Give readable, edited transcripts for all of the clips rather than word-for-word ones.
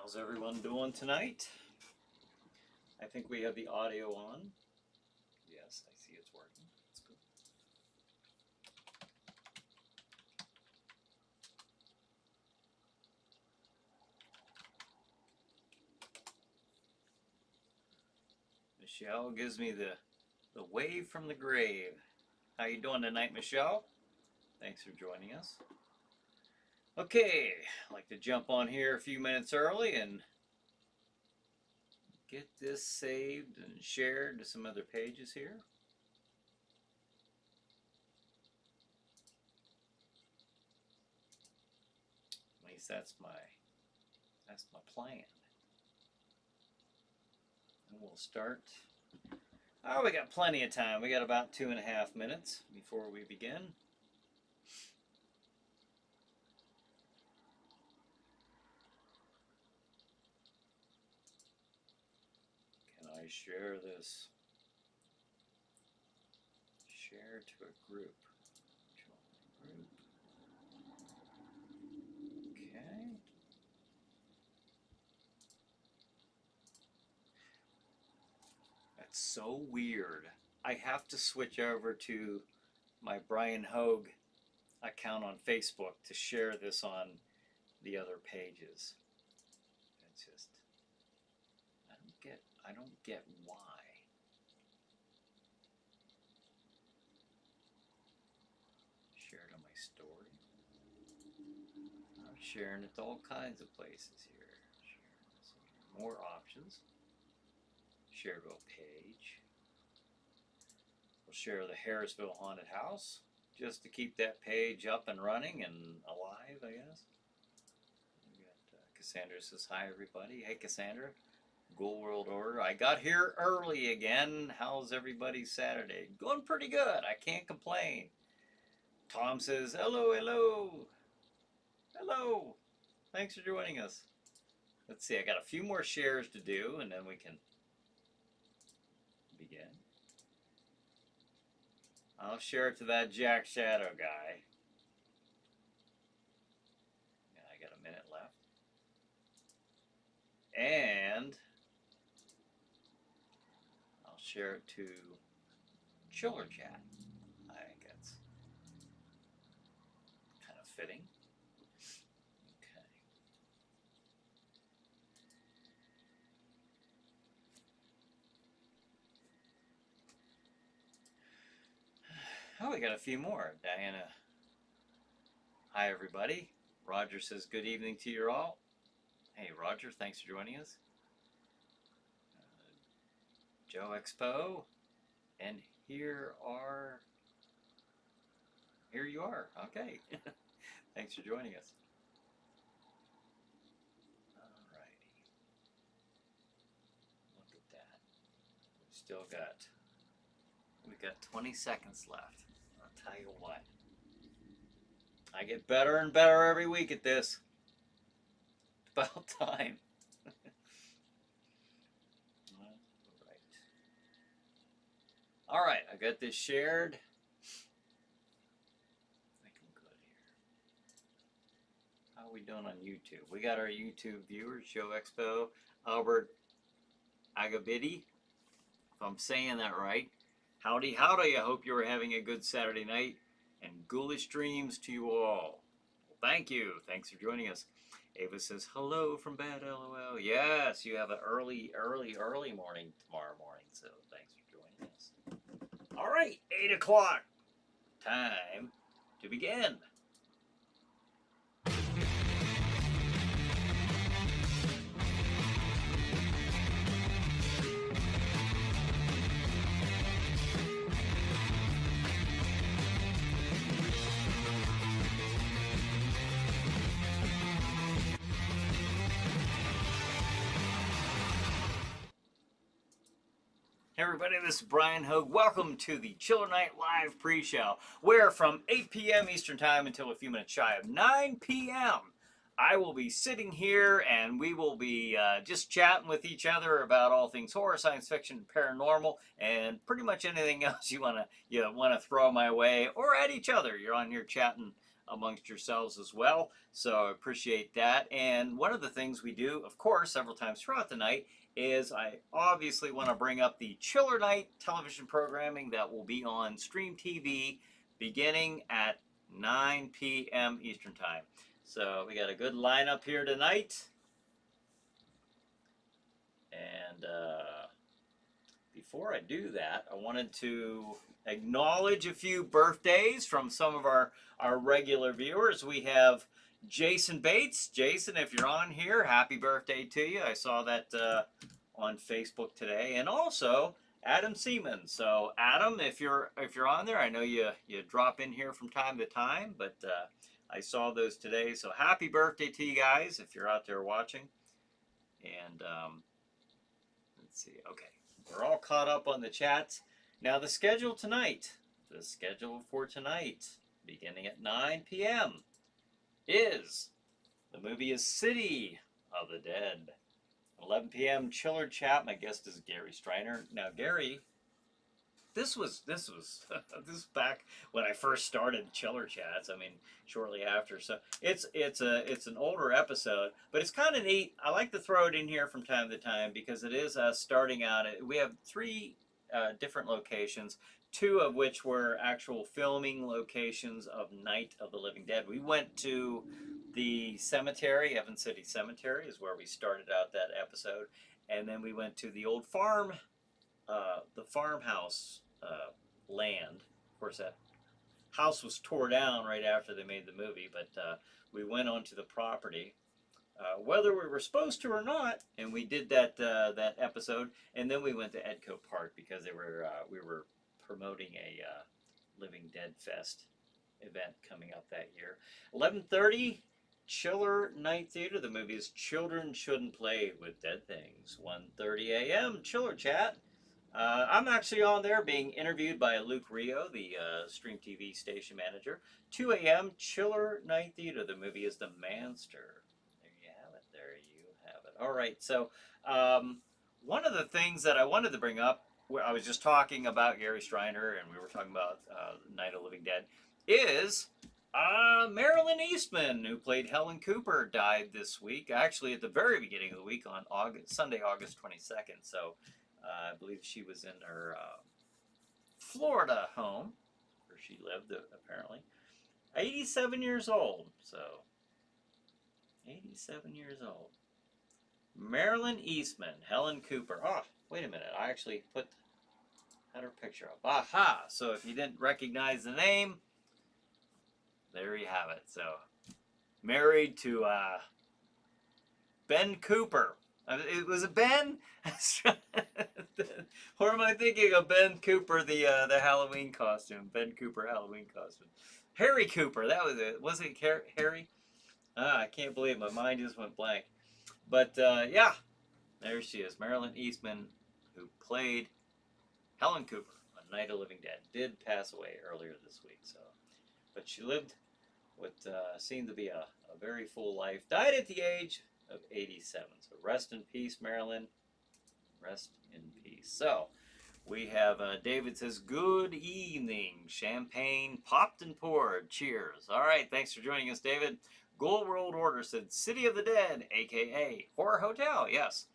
How's everyone doing tonight? I think we have the audio on. Yes, I see it's working. That's good. Michelle gives me the wave from the grave. How you doing tonight, Michelle? Thanks for joining us. Okay, I'd like to jump on here a few minutes early and get this saved and shared to some other pages here. At least that's my plan. And we'll start. Oh, we got plenty of time. We got about 2.5 minutes before we begin. Can I share this? Share to a group. Join group. Okay. That's so weird. I have to switch over to my Brian Hogue account on Facebook to share this on the other pages. It's just I don't get why. Share it on my story. I'm sharing it to all kinds of places here. More options. Share to a page. We'll share the Harrisville Haunted House just to keep that page up and running and alive, I guess. We got Cassandra says hi everybody. Hey Cassandra. Ghoul World Order. I got here early again. How's everybody's Saturday? Going pretty good. I can't complain. Tom says hello, hello. Hello. Thanks for joining us. Let's see. I got a few more shares to do and then we can begin. I'll share it to that Jack Shadow guy. Yeah, I got a minute left. And I'll share it to Chiller Chat. I think that's kind of fitting. Okay. Oh, we got a few more. Diana. Hi, everybody. Roger says good evening to you all. Hey, Roger, thanks for joining us. Joe Expo. And here you are. Okay. Thanks for joining us. Alrighty. Look at that. We've got 20 seconds left. I'll tell you what. I get better and better every week at this. About time. All right, I got this shared. I think I'm good here. How are we doing on YouTube? We got our YouTube viewers, Joe Expo, Albert Agabidi, if I'm saying that right. Howdy, howdy. I hope you are having a good Saturday night and ghoulish dreams to you all. Well, thank you. Thanks for joining us. Ava says, hello from bed, LOL. Yes, you have an early morning tomorrow morning, so thanks for joining us. All right, 8 o'clock. Time to begin. Hey everybody, this is Brian Hogue. Welcome to the ChillerNight Live pre-show, where from 8 p.m. Eastern Time until a few minutes shy of 9 p.m., I will be sitting here and we will be just chatting with each other about all things horror, science fiction, paranormal, and pretty much anything else you wanna throw my way or at each other. You're on here chatting amongst yourselves as well. So I appreciate that. And one of the things we do, of course, several times throughout the night is I obviously want to bring up the Chiller Night television programming that will be on Stream TV beginning at 9 p.m. Eastern Time. So we got a good lineup here tonight. And before I do that, I wanted to acknowledge a few birthdays from some of our regular viewers. We have Jason Bates. Jason, if you're on here, happy birthday to you. I saw that on Facebook today. And also Adam Seaman. So Adam, if you're on there, I know you drop in here from time to time, but I saw those today. So happy birthday to you guys if you're out there watching. And let's see. Okay. We're all caught up on the chats. Now the schedule tonight, the schedule for tonight, beginning at 9 p.m. is, the movie is City of the Dead. 11 p.m. Chiller Chat. My guest is Gary Striner. Now Gary, this was back when I first started Chiller Chats. I mean, shortly after. So it's an older episode, but it's kind of neat. I like to throw it in here from time to time because it is starting out. We have 3 different locations, 2 of which were actual filming locations of Night of the Living Dead. We went to the cemetery, Evans City Cemetery is where we started out that episode, and then we went to the old farm, the farmhouse land. Of course, that house was tore down right after they made the movie, but we went onto the property, whether we were supposed to or not, and we did that that episode. And then we went to Edco Park because we were promoting a Living Dead Fest event coming up that year. 11:30, Chiller Night Theater. The movie is Children Shouldn't Play with Dead Things. 1:30 a.m. Chiller Chat. I'm actually on there being interviewed by Luke Rio, the Stream TV station manager. 2 a.m. Chiller Night Theater. The movie is The Manster. There you have it. There you have it. All right. So one of the things that I wanted to bring up, where I was just talking about Gary Striner, and we were talking about Night of the Living Dead, is Marilyn Eastman, who played Helen Cooper, died this week. Actually, at the very beginning of the week on Sunday, August 22nd. So I believe she was in her Florida home, where she lived, apparently. 87 years old, so 87 years old. Marilyn Eastman, Helen Cooper. Oh, wait a minute. I actually had her picture up. Aha! So if you didn't recognize the name, there you have it. So married to Ben Cooper. Was it Ben? Or am I thinking of Ben Cooper, the Halloween costume? Ben Cooper Halloween costume. Harry Cooper, that was it. Was it Harry? I can't believe it. My mind just went blank. But yeah, there she is. Marilyn Eastman, who played Helen Cooper on Night of the Living Dead, did pass away earlier this week. So, but she lived what seemed to be a very full life. Died at the age of 87. So rest in peace, Marilyn. Rest in peace. So we have David says, good evening. Champagne popped and poured. Cheers. All right. Thanks for joining us, David. Gold World Order said City of the Dead, a.k.a. Horror Hotel. Yes.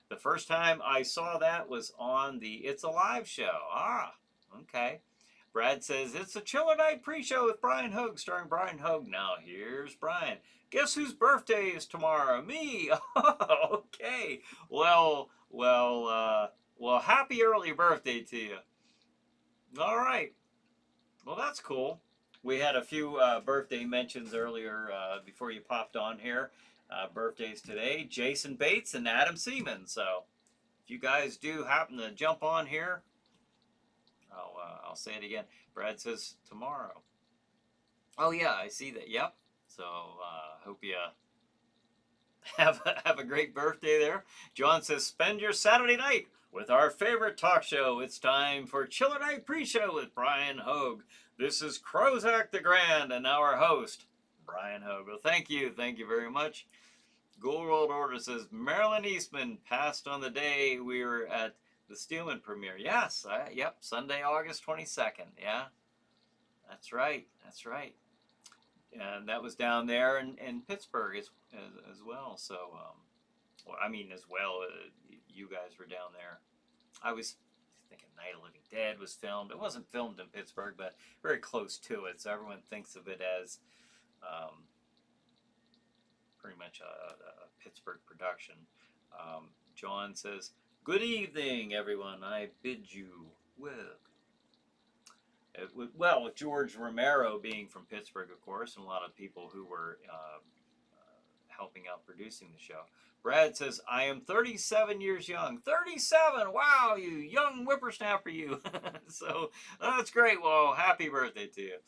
The first time I saw that was on the It's Alive show. Ah, okay. Brad says, it's a Chiller Night pre-show with Brian Hogue, starring Brian Hogue. Now, here's Brian. Guess whose birthday is tomorrow? Me. Oh, okay. Well, happy early birthday to you. All right. Well, that's cool. We had a few birthday mentions earlier before you popped on here. Birthdays today, Jason Bates and Adam Seaman. So if you guys do happen to jump on here, I'll say it again. Brad says tomorrow. Oh yeah, I see that. Yep. So hope you have a great birthday there. John says spend your Saturday night with our favorite talk show. It's time for Chiller Night pre-show with Brian Hogue. This is Crozak the Grand and our host, Brian Hogue. Well, thank you very much. Gold World Order says Marilyn Eastman passed on the day we were at the Steelman premiere. Yes, Sunday, August 22nd. Yeah, that's right. and that was down there in Pittsburgh as well. So, well, I mean, as well, you guys were down there. I was thinking Night of the Living Dead was filmed. It wasn't filmed in Pittsburgh, but very close to it. So everyone thinks of it as um, pretty much a Pittsburgh production. John says, "Good evening, everyone. I bid you well." Well, with George Romero being from Pittsburgh, of course, and a lot of people who were helping out producing the show. Brad says, "I am 37 years young." 37! Wow, you young whippersnapper, you. So, that's great. Well, happy birthday to you.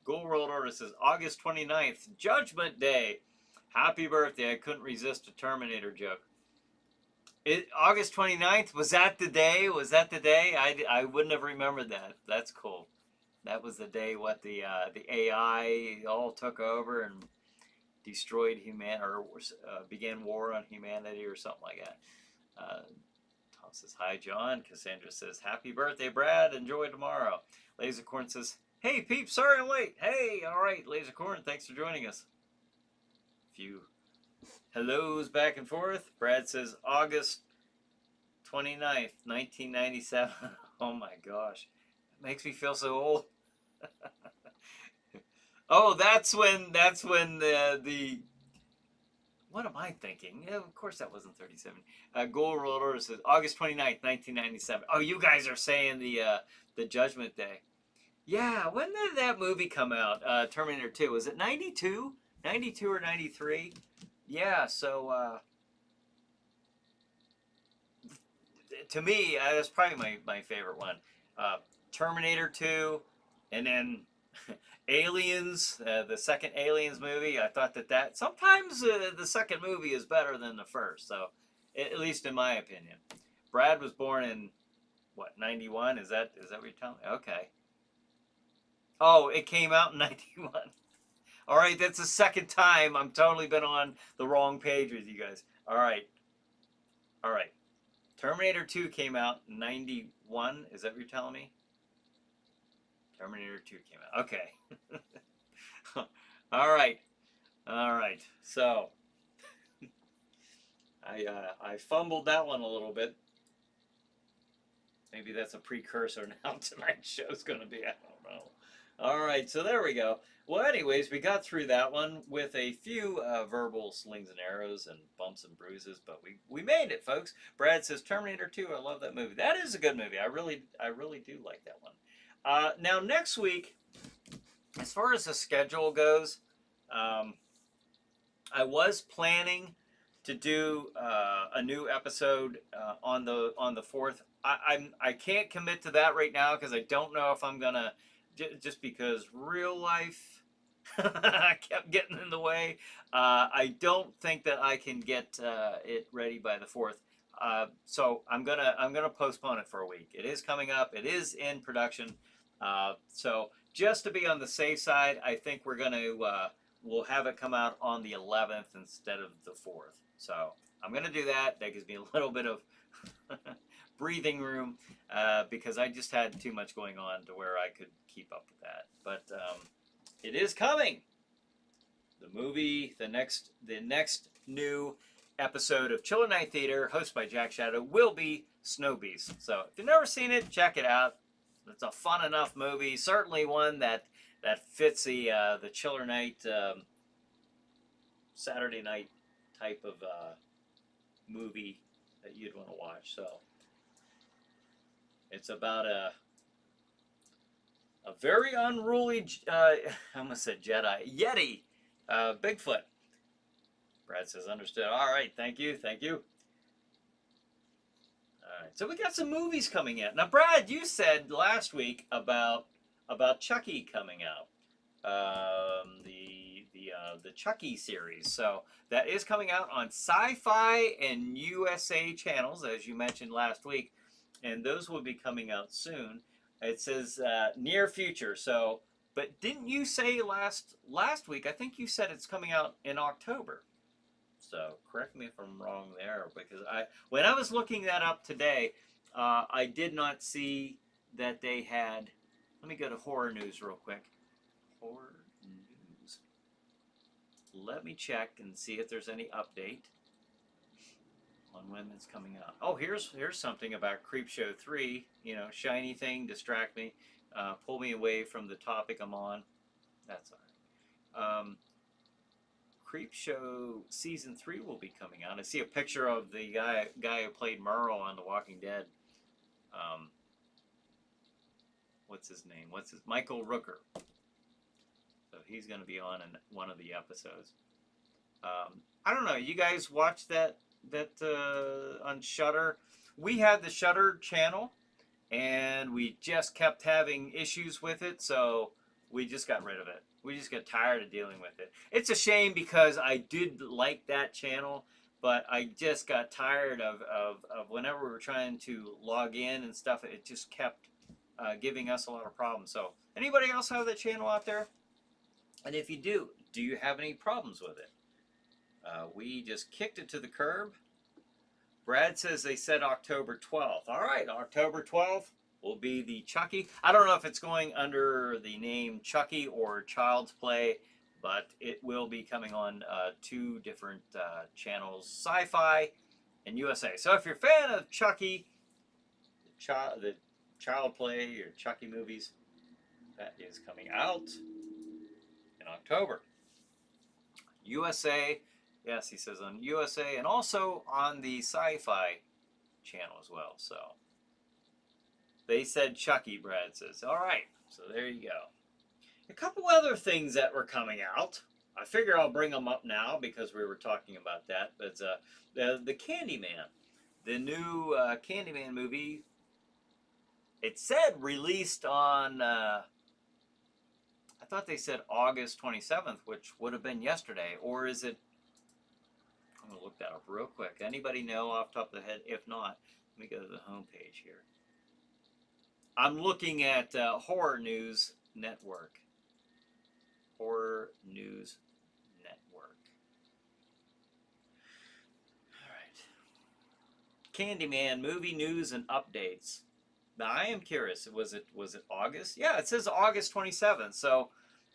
Gold World Order says, August 29th, Judgment Day. Happy birthday. I couldn't resist a Terminator joke. August 29th, was that the day? Was that the day? I wouldn't have remembered that. That's cool. That was the day what the AI all took over and destroyed humanity, or began war on humanity or something like that. Tom says, "Hi, John." Cassandra says, "Happy birthday, Brad. Enjoy tomorrow." Lasercorn says, "Hey, peeps, sorry I'm late." Hey, all right, Lasercorn, thanks for joining us. A few hellos back and forth. Brad says, August 29th, 1997. Oh my gosh. It makes me feel so old. Oh, that's when the what am I thinking? Yeah, of course that wasn't 37. Gold Roller says August 29th, 1997. Oh, you guys are saying the Judgment Day. Yeah, when did that movie come out? Terminator 2. Was it 92? 92 or 93? Yeah, so to me, that's probably my favorite one. Terminator 2, and then Aliens, the second Aliens movie. I thought that sometimes the second movie is better than the first. So, at least in my opinion. Brad was born in what, 91? Is that what you're telling me? Okay. Oh, it came out in 91. All right, that's the second time I'm totally been on the wrong page with you guys. All right. All right. Terminator 2 came out in 91. Is that what you're telling me? Terminator 2 came out. Okay. All right. All right. So, I fumbled that one a little bit. Maybe that's a precursor now tonight's show's going to be. I don't know. All right. So there we go. Well, anyways, we got through that one with a few verbal slings and arrows and bumps and bruises, but we made it, folks. Brad says Terminator 2. I love that movie. That is a good movie. I really do like that one. Now next week, as far as the schedule goes, I was planning to do a new episode on the 4th. I can't commit to that right now because I don't know if I'm gonna, just because real life kept getting in the way. I don't think that I can get it ready by the 4th. So I'm gonna postpone it for a week. It is coming up. It is in production. So just to be on the safe side, I think we'll have it come out on the 11th instead of the 4th. So I'm gonna do that. That gives me a little bit of breathing room because I just had too much going on to where I could keep up with that. But it is coming. The movie, the next new episode of ChillerNight Theater, hosted by Jack Shadow, will be Snow Beast. So if you've never seen it, check it out. It's a fun enough movie. Certainly one that fits the ChillerNight Saturday night type of movie that you'd want to watch. So it's about a very unruly, I almost said Jedi, Yeti, Bigfoot. Brad says, understood. All right, thank you. All right, so we got some movies coming out. Now, Brad, you said last week about Chucky coming out, the Chucky series. So that is coming out on Sci-Fi and USA channels, as you mentioned last week, and those will be coming out soon. It says near future. So, but didn't you say last week? I think you said it's coming out in October. So correct me if I'm wrong there, because when I was looking that up today, I did not see that they had. Let me go to horror news real quick. Horror news. let me check and see if there's any update on when it's coming out. Oh, here's something about Creepshow 3. You know, shiny thing, distract me, pull me away from the topic I'm on. That's all right. Creepshow season 3 will be coming out. I see a picture of the guy who played Merle on The Walking Dead. What's his name? Michael Rooker. So he's going to be on in one of the episodes. I don't know. You guys watch that on Shudder? We had the Shudder channel, and we just kept having issues with it, so we just got rid of it. We just got tired of dealing with it. It's a shame because I did like that channel, but I just got tired of whenever we were trying to log in and stuff, it just kept giving us a lot of problems. So anybody else have that channel out there? And if you do you have any problems with it? We just kicked it to the curb. Brad says they said October 12th. All right, October 12th will be the Chucky. I don't know if it's going under the name Chucky or Child's Play, but it will be coming on 2 different channels, Sci-Fi and USA. So if you're a fan of Chucky, the Child Play or Chucky movies, that is coming out in October. USA, yes, he says on USA, and also on the Sci-Fi channel as well. So they said Chucky, Brad says. All right, so there you go. A couple other things that were coming out. I figure I'll bring them up now because we were talking about that. But the Candyman, the new Candyman movie. It said released on. I thought they said August 27th, which would have been yesterday, or is it? I'm gonna look that up real quick. Anybody know off the top of the head? If not, let me go to the homepage here. I'm looking at Horror News Network. Horror News Network. All right. Candyman movie news and updates. Now I am curious. Was it August? Yeah, it says August 27th. So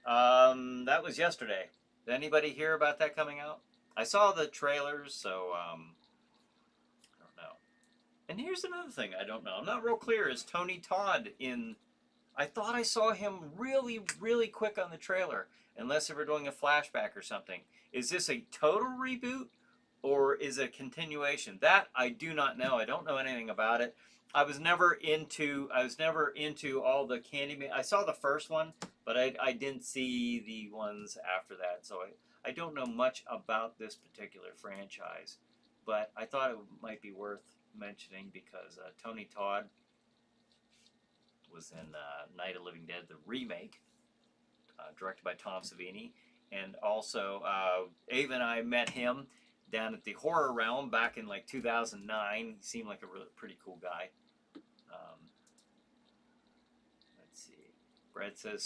that was yesterday. Did anybody hear about that coming out? I saw the trailers, so I don't know. And here's another thing I don't know. I'm not real clear. Is Tony Todd in? I thought I saw him really, really quick on the trailer, unless they were doing a flashback or something. Is this a total reboot, or is it a continuation? That I do not know. I don't know anything about it. I was never into all the Candyman. I saw the first one, but I didn't see the ones after that. So I don't know much about this particular franchise, but I thought it might be worth mentioning because Tony Todd was in Night of the Living Dead, the remake, directed by Tom Savini, and also Ava and I met him down at the Horror Realm back in like 2009. He seemed like a really pretty cool guy. Let's see. Brad says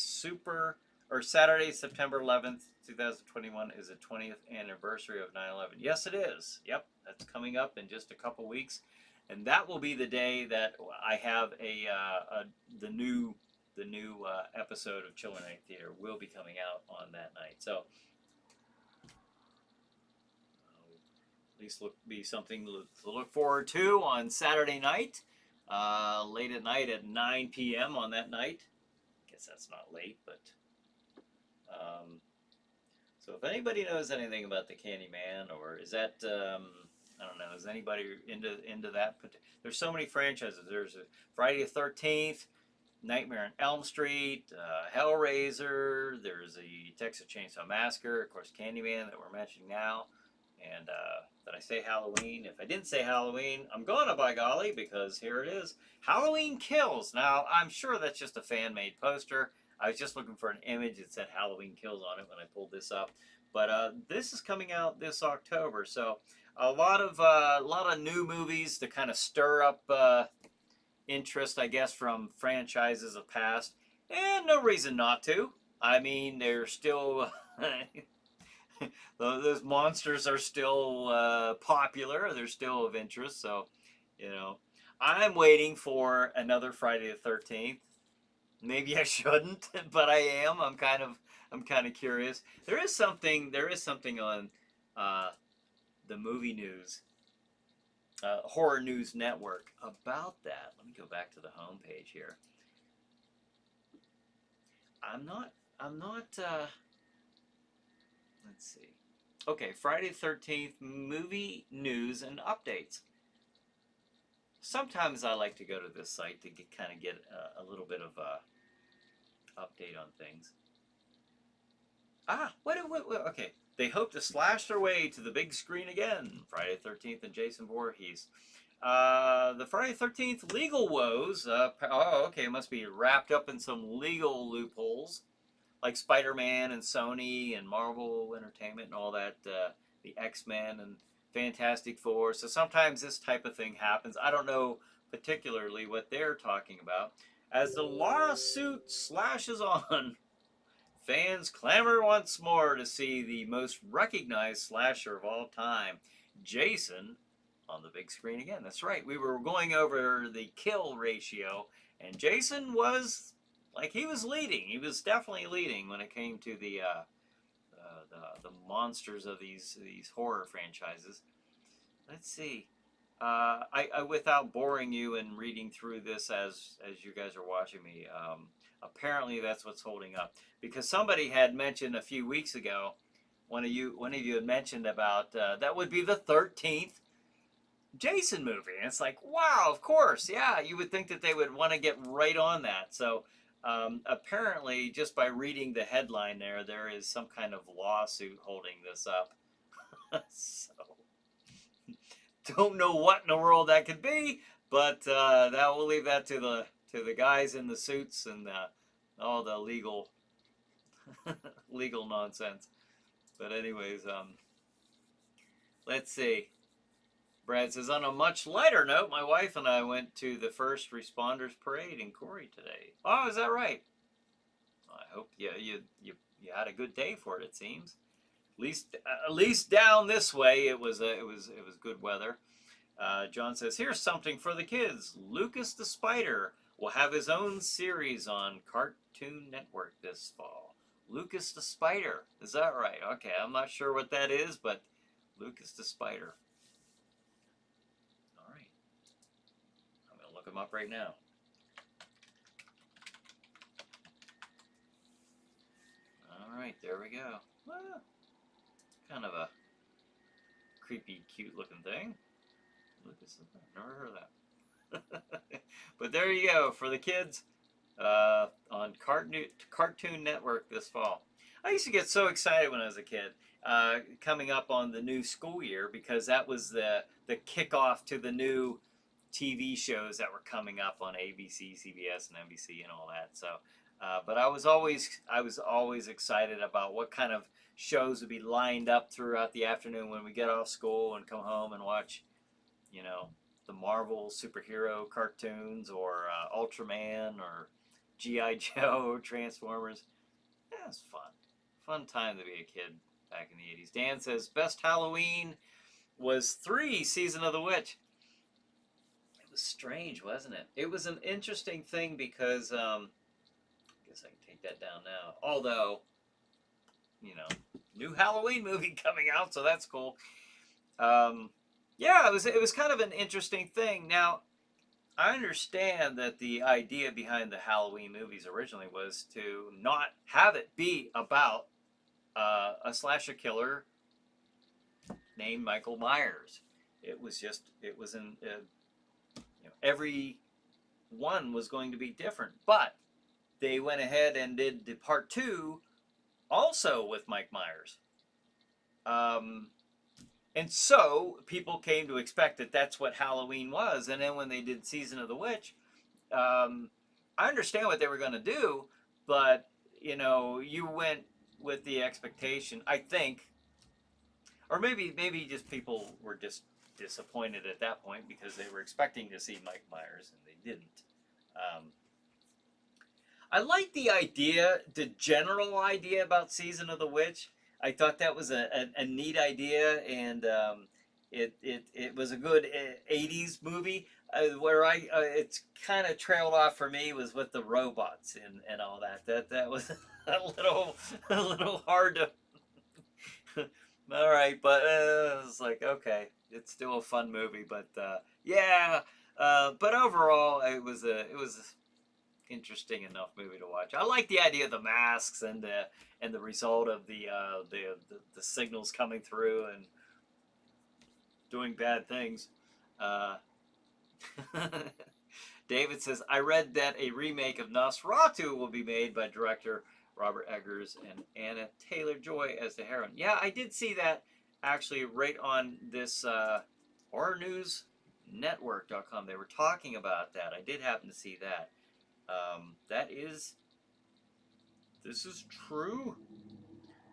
Saturday, September 11th, 2021 is the 20th anniversary of 9/11. Yes, it is. Yep, that's coming up in just a couple weeks, and that will be the day that I have the new episode of ChillerNight Theater will be coming out on that night. So at least be something to look forward to on Saturday night, late at night at 9 p.m. on that night. I guess that's not late, but so if anybody knows anything about the Candyman, or is that I don't know, is anybody into that? There's so many franchises. There's a Friday the 13th, Nightmare on Elm Street, Hellraiser. There's a Texas Chainsaw Massacre, of course, Candyman that we're mentioning now. And did I say Halloween? If I didn't say Halloween, I'm gonna, by golly, because here it is. Halloween Kills. Now, I'm sure that's just a fan-made poster. I was just looking for an image that said Halloween Kills on it when I pulled this up. But this is coming out this October, so a lot of new movies to kind of stir up interest, I guess, from franchises of past, and no reason not to. I mean, they're still those monsters are still popular. They're still of interest. So, you know, I'm waiting for another Friday the 13th. Maybe I shouldn't, but I am. I'm kind of curious. There is something on uh, the movie news, horror news network about that. Let me go back to the homepage here. I'm not. I'm not. Let's see. Okay, Friday the 13th movie news and updates. Sometimes I like to go to this site to kind of get a little bit of update on things. What? Okay. They hope to slash their way to the big screen again. Friday the 13th and Jason Voorhees. The Friday the 13th legal woes. Okay, it must be wrapped up in some legal loopholes like Spider-Man and Sony and Marvel Entertainment and all that. The X-Men and Fantastic Four. So sometimes this type of thing happens. I don't know particularly what they're talking about. As the lawsuit slashes on, fans clamor once more to see the most recognized slasher of all time, Jason, on the big screen again. That's right. We were going over the kill ratio, and Jason was like he was leading. He was definitely leading when it came to the monsters of these horror franchises. Let's see. I without boring you and reading through this as you guys are watching me. Apparently, that's what's holding up because somebody had mentioned a few weeks ago. One of you had mentioned about that would be the 13th Jason movie, and it's like, wow, of course, yeah. You would think that they would want to get right on that. So apparently, just by reading the headline there is some kind of lawsuit holding this up. So don't know what in the world that could be, but that we'll leave that to the guys in the suits and all the legal legal nonsense. But anyways, let's see. Brad says, on a much lighter note, my wife and I went to the first responders parade in Corey today. Oh, is that right? I hope you had a good day for it. It seems. At least down this way, it was good weather. John says, here's something for the kids. Lucas the Spider will have his own series on Cartoon Network this fall. Lucas the Spider. Is that right? Okay, I'm not sure what that is, but Lucas the Spider. All right. I'm going to look him up right now. All right, there we go. Well, kind of a creepy, cute looking thing. Lucas, I've never heard of that. But there you go for the kids on Cartoon Network this fall. I used to get so excited when I was a kid, coming up on the new school year because that was the kickoff to the new TV shows that were coming up on ABC, CBS, and NBC, and all that. So, but I was always excited about what kind of shows would be lined up throughout the afternoon when we get off school and come home and watch, you know, the Marvel superhero cartoons or Ultraman or G.I. Joe or Transformers. Yeah, it was fun. Fun time to be a kid back in the 80s. Dan says, best Halloween was 3, Season of the Witch. It was strange, wasn't it? It was an interesting thing because, I guess I can take that down now. Although, you know, new Halloween movie coming out, so that's cool. Yeah, it was kind of an interesting thing. Now, I understand that the idea behind the Halloween movies originally was to not have it be about a slasher killer named Michael Myers. It was every one was going to be different. But they went ahead and did the part 2 also with Mike Myers. And so people came to expect that that's what Halloween was. And then when they did Season of the Witch, I understand what they were going to do, but you went with the expectation, I think, or maybe just people were just disappointed at that point because they were expecting to see Mike Myers and they didn't. I like the idea, the general idea about Season of the Witch. I thought that was a neat idea, and it was a good 80s movie. Where it's kind of trailed off for me was with the robots and all that. That was a little hard to. All right, but it's like okay, it's still a fun movie, but yeah. But overall, it was interesting enough movie to watch. I like the idea of the masks and the result of the signals coming through and doing bad things. Uh, David says, I read that a remake of Nosferatu will be made by director Robert Eggers and Anna Taylor-Joy as the heroine. Yeah, I did see that actually right on this horrornewsnetwork.com. They were talking about that. I did happen to see that. This is true.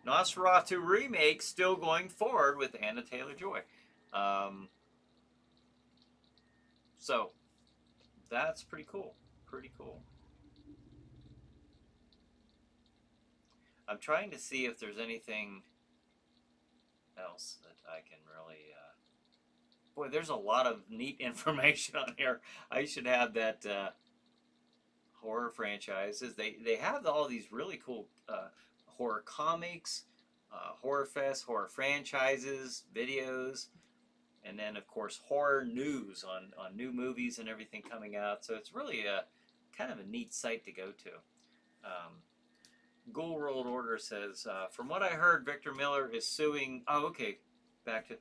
Nosferatu remake still going forward with Anna Taylor-Joy. Um, so that's pretty cool. Pretty cool. I'm trying to see if there's anything else that I can really. Boy, there's a lot of neat information on here. I should have that horror franchises. They have all these really cool horror comics, horror fest, horror franchises, videos, and then of course horror news on new movies and everything coming out. So it's really a kind of a neat site to go to. Ghoul World Order says, from what I heard, Victor Miller is suing. Oh, okay, back to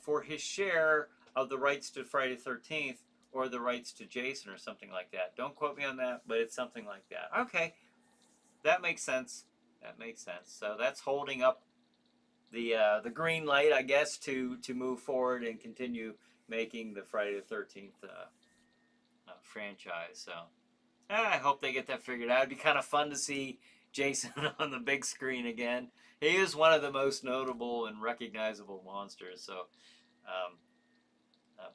for his share of the rights to Friday the 13th or the rights to Jason or something like that. Don't quote me on that, but it's something like that. Okay, that makes sense. That makes sense. So that's holding up the green light, I guess, to move forward and continue making the Friday the 13th franchise. So I hope they get that figured out. It'd be kind of fun to see Jason on the big screen again. He is one of the most notable and recognizable monsters. So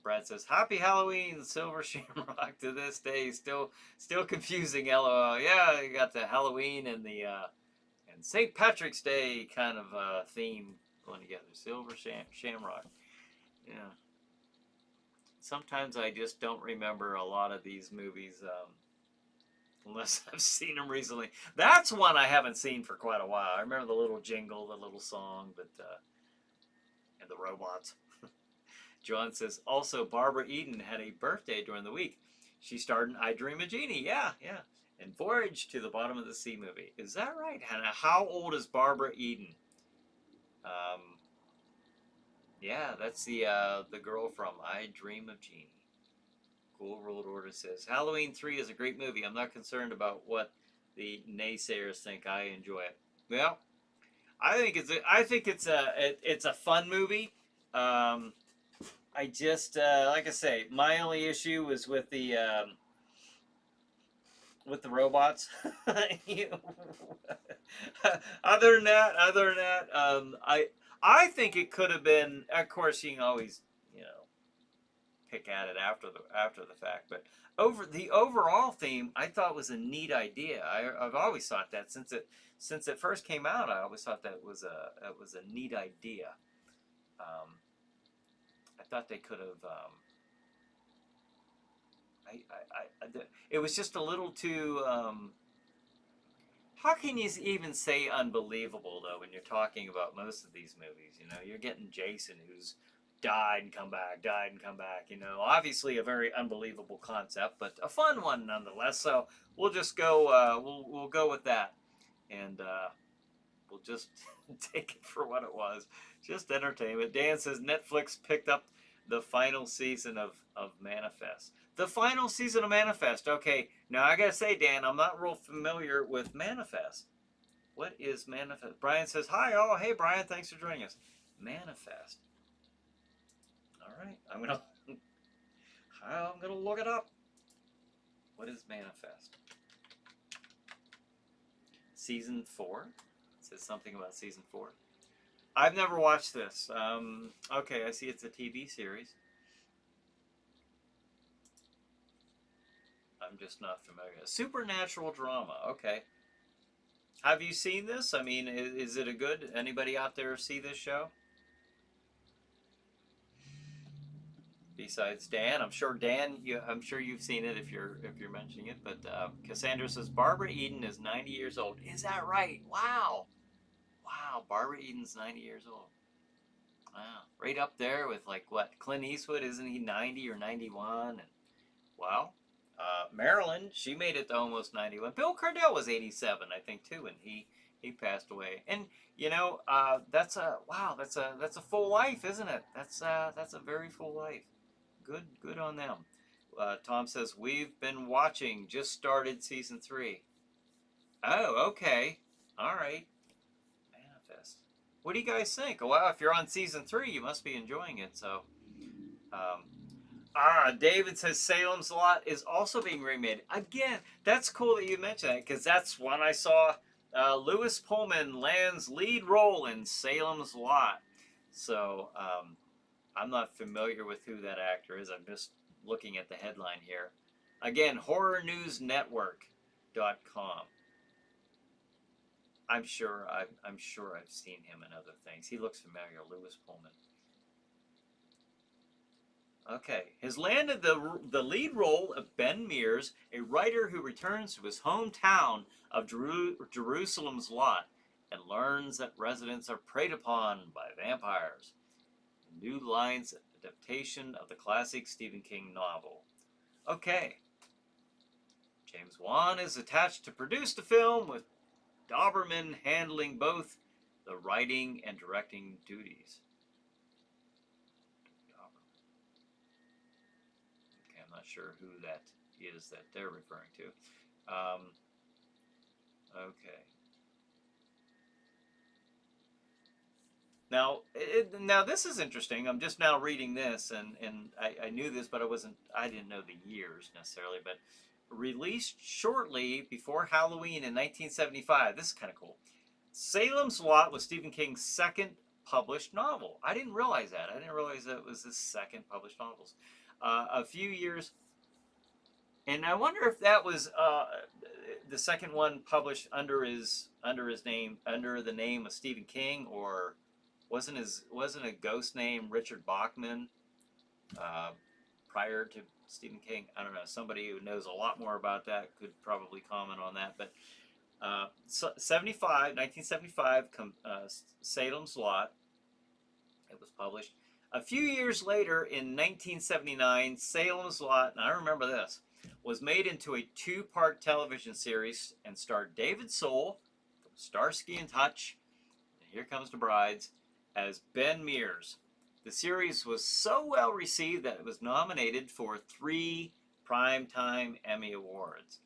Brad says, "Happy Halloween, Silver Shamrock." To this day, still confusing. LOL. Yeah, you got the Halloween and the and St. Patrick's Day kind of theme going together. Silver Shamrock. Yeah. Sometimes I just don't remember a lot of these movies. Unless I've seen them recently. That's one I haven't seen for quite a while. I remember the little jingle, the little song, but and the robots. John says, also, Barbara Eden had a birthday during the week. She starred in I Dream of Jeannie. Yeah, yeah. And Voyage to the Bottom of the Sea movie. Is that right, Hannah? How old is Barbara Eden? Yeah, that's the girl from I Dream of Jeannie. Cool World Order says, Halloween 3 is a great movie. I'm not concerned about what the naysayers think. I enjoy it. Well, it's a fun movie. I just like I say, my only issue was with the robots. Other than that, I think it could have been. Of course, you can always pick at it after the fact, but over the overall theme, I thought was a neat idea. I've always thought that since it first came out, I always thought that it was a neat idea. I thought they could have. It was just a little too. How can you even say unbelievable though when you're talking about most of these movies? You know, you're getting Jason who's died and come back, died and come back. You know, obviously a very unbelievable concept, but a fun one nonetheless. So we'll just go. We'll go with that, and we'll just take it for what it was. Just entertainment. Dan says Netflix picked up the final season of Manifest. The final season of Manifest. Okay, now I gotta say, Dan, I'm not real familiar with Manifest. What is Manifest? Brian says, hi all. Hey Brian, thanks for joining us. Manifest. Alright, I'm gonna look it up. What is Manifest? Season 4. It says something about season 4. I've never watched this. Okay, I see it's a TV series. I'm just not familiar. Supernatural drama. Okay. Have you seen this? I mean, is it a good? Anybody out there see this show? besides Dan. I'm sure Dan, I'm sure you've seen it if you're mentioning it. But Cassandra says Barbara Eden is 90 years old. Is that right? Wow, wow. Barbara Eden's 90 years old. Wow, right up there with like what Clint Eastwood, isn't he 90 or 91? And wow, Marilyn, she made it to almost 91. Bill Cardell was 87, I think, too, and he passed away. And that's a wow, that's a full life, isn't it? That's a very full life. Good on them. Tom says we've been watching. Just started season 3. Oh, okay, all right. Manifest. What do you guys think? Well, if you're on season 3, you must be enjoying it. So, um, David says Salem's Lot is also being remade. Again, that's cool that you mentioned that because that's when I saw Lewis Pullman lands lead role in Salem's Lot. So I'm not familiar with who that actor is. I'm just looking at the headline here. Again, HorrorNewsNetwork.com. I'm sure I've seen him in other things. He looks familiar, Lewis Pullman. Okay, has landed the lead role of Ben Mears, a writer who returns to his hometown of Jerusalem's Lot and learns that residents are preyed upon by vampires. New Lines adaptation of the classic Stephen King novel. Okay, James Wan is attached to produce the film with Doberman handling both the writing and directing duties. Okay, I'm not sure who that is that they're referring to. Okay. Now this is interesting. I'm just now reading this, and I knew this, but I didn't know the years necessarily. But released shortly before Halloween in 1975. This is kind of cool. Salem's Lot was Stephen King's second published novel. I didn't realize that. I didn't realize that it was his second published novels. A few years, and I wonder if that was the second one published under his name, under the name of Stephen King, or wasn't a ghost name Richard Bachman prior to Stephen King? I don't know. Somebody who knows a lot more about that could probably comment on that. But 1975, Salem's Lot. It was published. A few years later, in 1979, Salem's Lot, and I remember this, was made into a 2-part television series and starred David Soul from Starsky and Hutch, and Here Comes the Brides, as Ben Mears. The series was so well received that it was nominated for 3 Primetime Emmy Awards.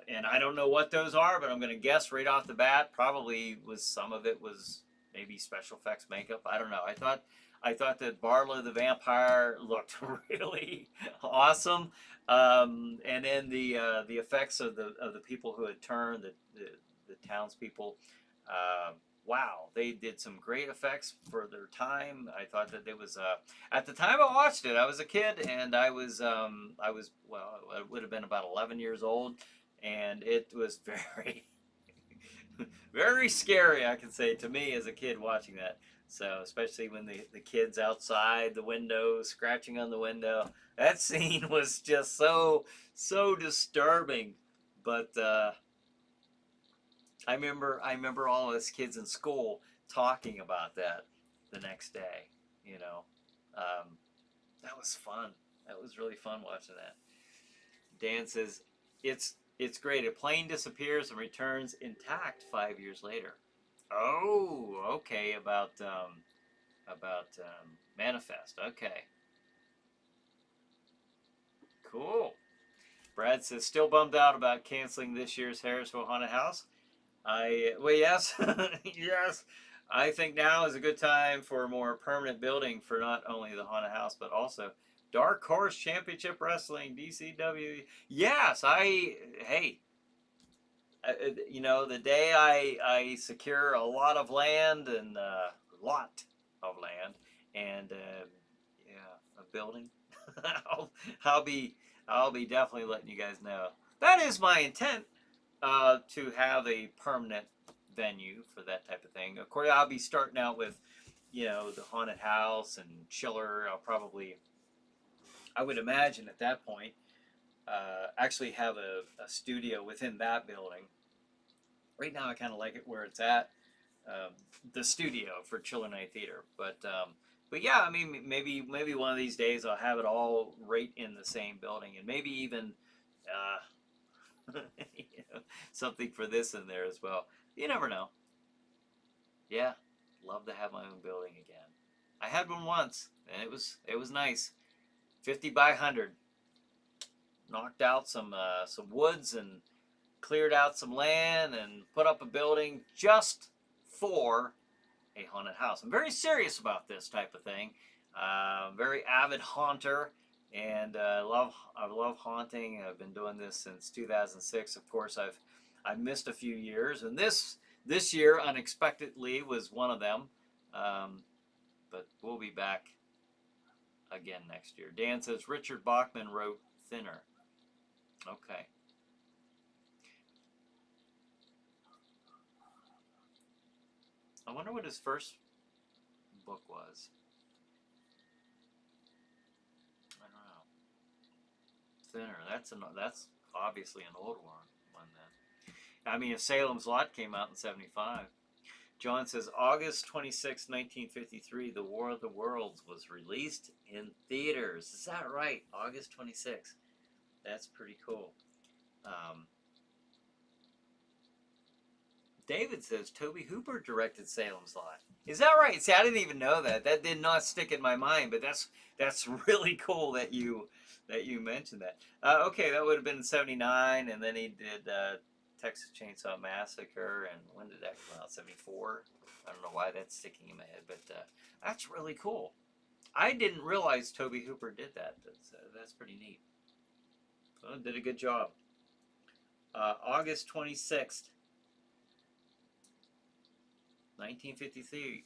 And I don't know what those are, but I'm going to guess right off the bat, probably some of it was maybe special effects makeup. I don't know. I thought that Barla the vampire looked really awesome, and then the effects of the people who had turned the townspeople. Wow, they did some great effects for their time. I thought that it was at the time I watched it, I was a kid, and I was well, I would have been about 11 years old, and it was very very scary, I can say, to me as a kid watching that. So especially when the kids outside the window scratching on the window, that scene was just so disturbing. But I remember all of us kids in school talking about that the next day. That was fun. That was really fun watching that. Dan says it's great. A plane disappears and returns intact 5 years later. Oh, okay. About Manifest. Okay, cool. Brad says still bummed out about canceling this year's Harrisville Haunted House. Yes, yes. I think now is a good time for a more permanent building for not only the haunted house but also Dark Horse Championship Wrestling, DCW. Yes, hey, the day I secure a lot of land and and yeah, a building, I'll be definitely letting you guys know. That is my intent, to have a permanent venue for that type of thing. Of course, I'll be starting out with, the haunted house and chiller. I'll probably I would imagine at that point, actually have a studio within that building. Right now, I kind of like it where it's at, um, the studio for ChillerNight Theater. But yeah, I mean, maybe one of these days I'll have it all right in the same building, and maybe even you know, something for this in there as well. You never know. Yeah, love to have my own building again. I had one once, and it was nice. 50 by 100. Knocked out some woods and cleared out some land and put up a building just for a haunted house. I'm very serious about this type of thing. Very avid haunter, and I love haunting. I've been doing this since 2006. Of course, I've missed a few years, and this year unexpectedly was one of them. Um, but we'll be back again next year. Dan says Richard Bachman wrote Thinner. Okay. I wonder what his first book was. I don't know. Thinner. That's obviously an old one then. I mean, if Salem's Lot came out in '75. John says August 26, 1953, The War of the Worlds was released in theaters. Is that right? August 26. That's pretty cool. Um, David says Toby Hooper directed Salem's Lot. Is that right? See, I didn't even know that. That did not stick in my mind, but that's really cool that you mentioned that. Okay, that would have been in '79, and then he did Texas Chainsaw Massacre, and when did that come out? '74. I don't know why that's sticking in my head, but that's really cool. I didn't realize Toby Hooper did that. That's pretty neat. Well, did a good job. August 26th, 1953,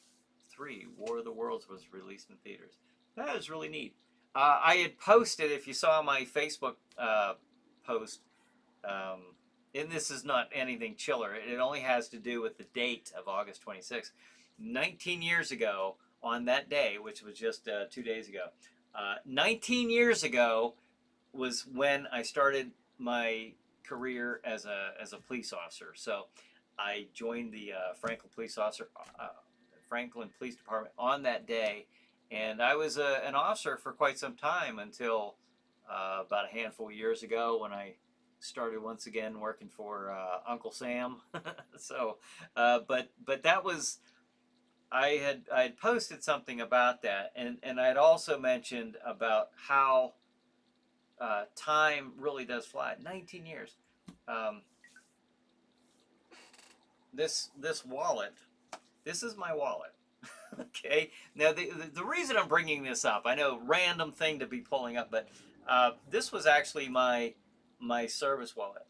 War of the Worlds was released in theaters. That is really neat. I had posted, if you saw my Facebook post, um, and this is not anything chiller, it only has to do with the date of August 26th. 19 years ago, on that day, which was just 2 days ago, 19 years ago was when I started my career as a police officer. So I joined the Franklin Police Department on that day, and I was an officer for quite some time until about a handful of years ago when I started once again working for Uncle Sam. So, but that was I had posted something about that, and I had also mentioned about how time really does fly. 19 years. Um, this wallet. This is my wallet. Okay. Now the reason I'm bringing this up, I know random thing to be pulling up, but this was actually my service wallet.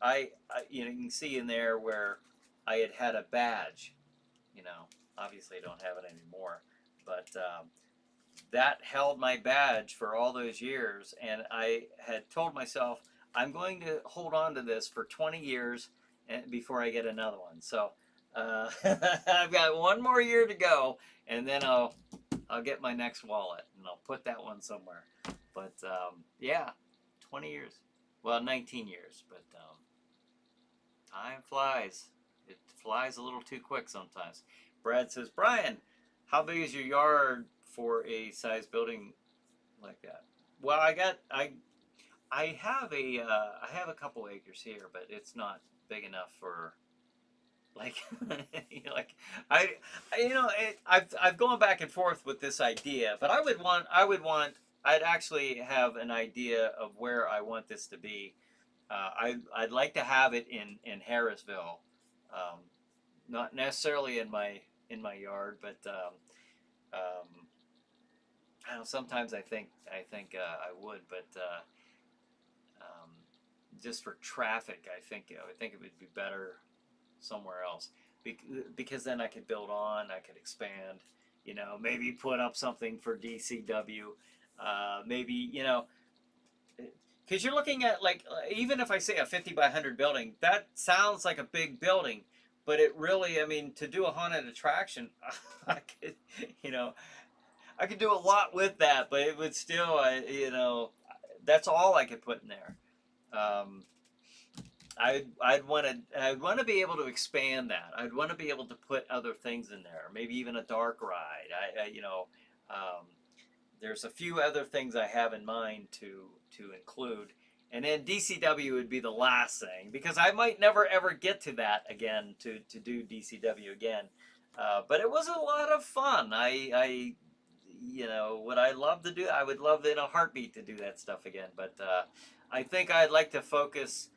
You can see in there where I had a badge. You know, obviously I don't have it anymore, but that held my badge for all those years, and I had told myself I'm going to hold on to this for 20 years before I get another one. So I've got one more year to go, and then I'll get my next wallet, and I'll put that one somewhere. But yeah, 20 years. Well, 19 years, but time flies. It flies a little too quick sometimes. Brad says, Brian, how big is your yard for a size building like that? Well, I have a couple acres here, but it's not big enough for like like I've gone back and forth with this idea, but I'd actually have an idea of where I want this to be. I'd like to have it in Harrisville, not necessarily in my yard, but I don't know, sometimes I think I would, but just for traffic, I think it would be better somewhere else, because then I could build on, I could expand, maybe put up something for DCW, maybe, because you're looking at, like, even if I say a 50 by 100 building, that sounds like a big building, but it really, I mean, to do a haunted attraction, I could, I could do a lot with that, but it would still, that's all I could put in there. I'd want to be able to expand that. I'd want to be able to put other things in there, maybe even a dark ride. Um, there's a few other things I have in mind to include, and then DCW would be the last thing, because I might never ever get to that again, to do DCW again. But it was a lot of fun. Would I love to do? I would love in a heartbeat to do that stuff again. But I think I'd like to focus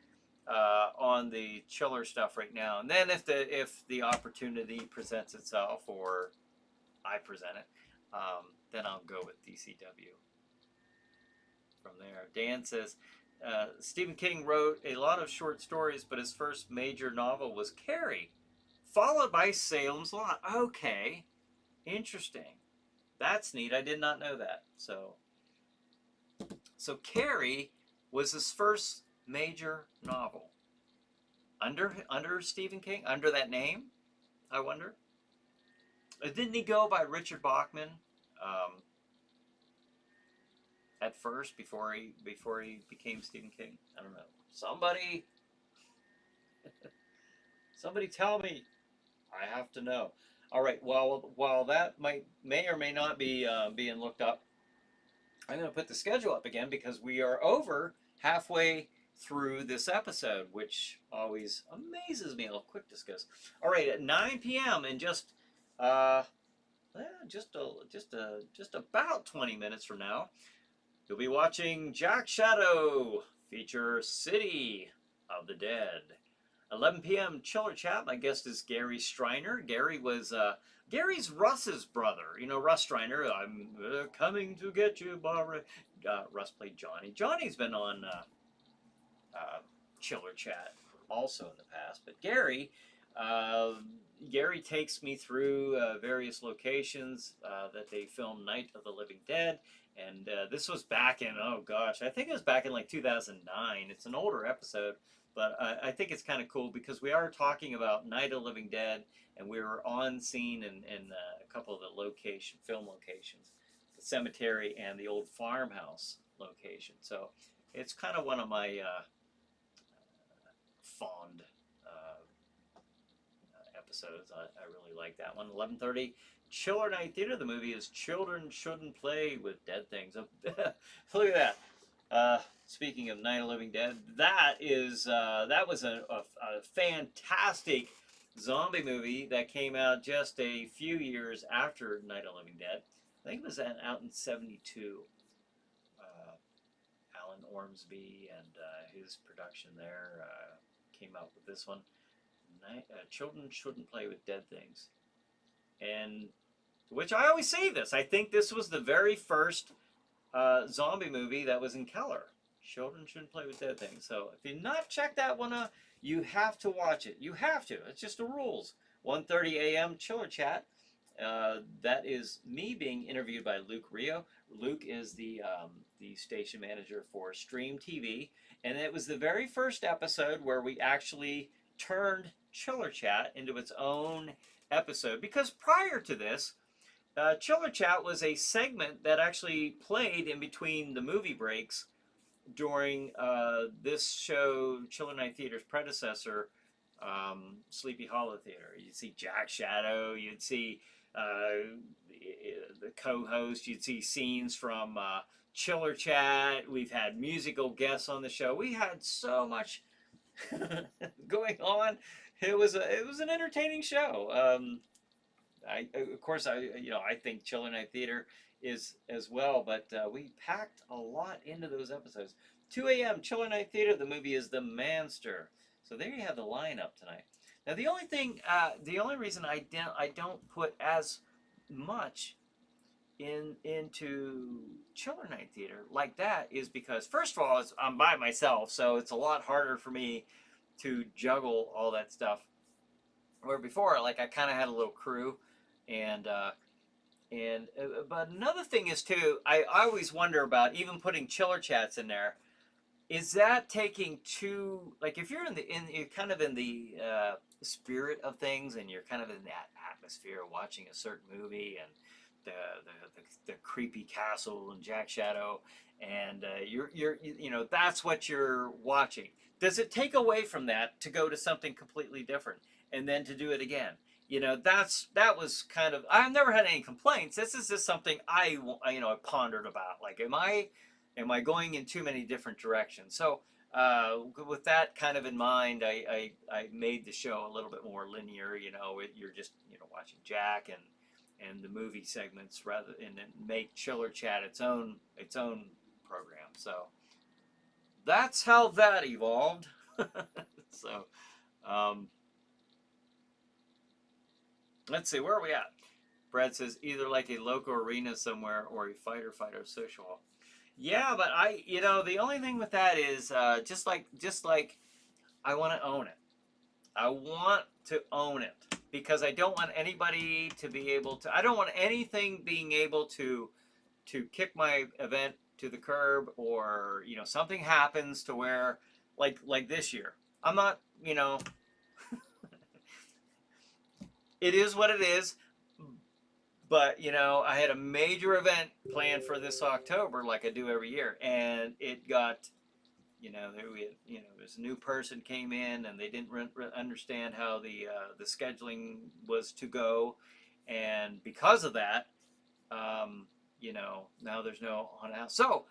on the chiller stuff right now, and then if the opportunity presents itself, or I present it, then I'll go with DCW from there. Dan says, Stephen King wrote a lot of short stories, but his first major novel was Carrie, followed by Salem's Lot. Okay, interesting. That's neat. I did not know that. So Carrie was his first major novel. Under Stephen King, under that name, I wonder. Didn't he go by Richard Bachman at first before he became Stephen King? I don't know. Somebody tell me. I have to know. All right. While that may or may not be being looked up, I'm going to put the schedule up again, because we are over halfway through this episode, which always amazes me how quick this goes. All right, at 9 p.m. in just about 20 minutes from now, you'll be watching Jack Shadow feature City of the Dead. 11 p.m. Chiller Chat. My guest is Gary Striner. Gary was Gary's Russ's brother. You know, Russ Striner. I'm coming to get you, Barbara. Russ played Johnny. Johnny's been on Chiller Chat also in the past, but Gary takes me through various locations that they filmed Night of the Living Dead, and this was back in, oh gosh, I think it was back in like 2009. It's an older episode, but I think it's kind of cool, because we are talking about Night of the Living Dead, and we were on scene in a couple of the film locations, the cemetery and the old farmhouse location. So it's kind of one of my fond episodes. I really like that one. 11:30, ChillerNight Theater. The movie is Children Shouldn't Play with Dead Things. Look at that. Speaking of Night of the Living Dead, that was a fantastic zombie movie that came out just a few years after Night of the Living Dead. I think it was out in '72. Alan Ormsby and his production there came out with this one. Children Shouldn't Play with Dead Things. And which I always say this, I think this was the very first zombie movie that was in color. Children Shouldn't Play with Dead Things. So if you've not checked that one out, you have to watch it. You have to. It's just the rules. 1:30 a.m. Chiller Chat. That is me being interviewed by Luke Rio. Luke is the station manager for Stream TV, and it was the very first episode where we actually turned Chiller Chat into its own episode, because prior to this, Chiller Chat was a segment that actually played in between the movie breaks during this show, ChillerNight Theater's predecessor, Sleepy Hollow Theater. You'd see Jack Shadow, you'd see the co-host, you'd see scenes from Chiller Chat. We've had musical guests on the show. We had so much going on. It was an entertaining show. I think ChillerNight Theater is as well, but we packed a lot into those episodes. 2 a.m. ChillerNight Theater. The movie is The Manster. So there you have the lineup tonight. Now the only reason I don't put as much into ChillerNight Theater like that is because, first of all, I'm by myself, so it's a lot harder for me to juggle all that stuff. Where before, like, I kind of had a little crew, but another thing is too, I always wonder about even putting Chiller Chats in there. Is that taking too, like, if you're you're kind of in the spirit of things, and you're kind of in that atmosphere watching a certain movie, and the creepy castle and Jack Shadow, and you know, that's what you're watching. Does it take away from that to go to something completely different and then to do it again? You know, that was kind of, I've never had any complaints. This is just something you know, I pondered about. Like, am I going in too many different directions? So with that kind of in mind, I made the show a little bit more linear. You know, you're just, you know, watching Jack and the movie segments, rather, and then make Chiller Chat its own program. So that's how that evolved. So um, let's see, where are we at? Brad says either like a local arena somewhere or a fighter social hall. Yeah, but you know, the only thing with that is just like I want to own it. I want to own it because I don't want anybody to be able to. I don't want anything being able to kick my event to the curb, or you know, something happens to where, like this year, I'm not, you know, it is what it is. But you know, I had a major event planned for this October, like I do every year, and it got, you know, this new person came in and they didn't understand how the scheduling was to go, and because of that, you know, now there's no haunted house. So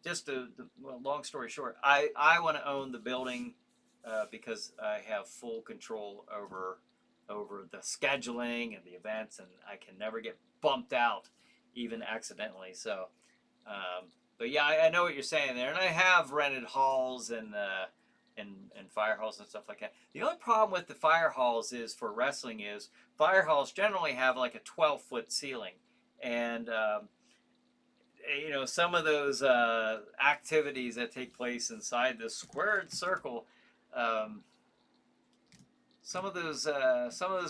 just well, long story short, I want to own the building because I have full control over the scheduling and the events, and I can never get bumped out, even accidentally. So. But yeah, I know what you're saying there, and I have rented halls and fire halls and stuff like that. The only problem with the fire halls is for wrestling is fire halls generally have like a 12-foot ceiling, and you know, some of those activities that take place inside the squared circle. Um, some of those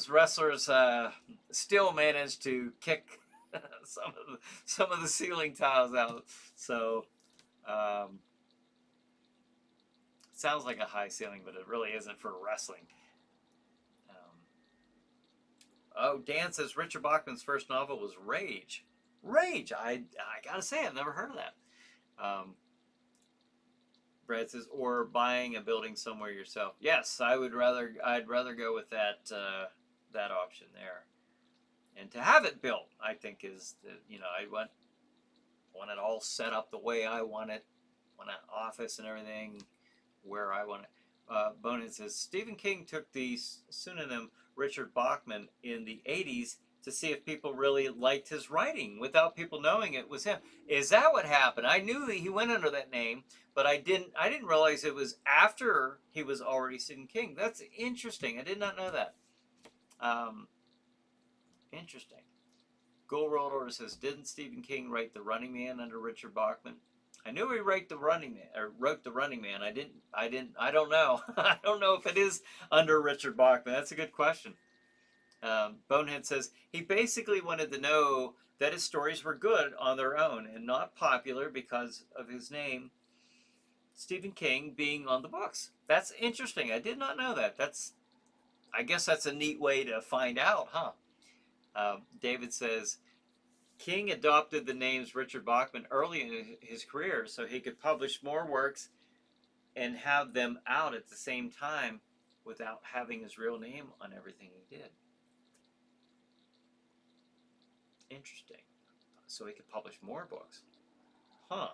wrestlers still manage to kick some of the ceiling tiles out. So sounds like a high ceiling, but it really isn't for wrestling. Um, oh, Dan says Richard Bachman's first novel was Rage. Rage. I gotta say, I've never heard of that. Um, Brad says, or buying a building somewhere yourself. Yes, I'd rather go with that option there. And to have it built, I think is, you know, I want it all set up the way I want it, want an office and everything where I want it. Bonehead says Stephen King took the pseudonym Richard Bachman in the 80s to see if people really liked his writing without people knowing it was him. Is that what happened? I knew that he went under that name, but I didn't realize it was after he was already Stephen King. That's interesting. I did not know that. Um, Interesting. Gold Road Order says, didn't Stephen King write The Running Man under Richard Bachman? I knew he wrote The Running Man, or wrote The Running Man. I don't know. I don't know if it is under Richard Bachman. That's a good question. Bonehead says, he basically wanted to know that his stories were good on their own and not popular because of his name, Stephen King, being on the books. That's interesting. I did not know that. I guess that's a neat way to find out, huh? David says, King adopted the names Richard Bachman early in his career so he could publish more works and have them out at the same time without having his real name on everything he did. Interesting. So he could publish more books. Huh.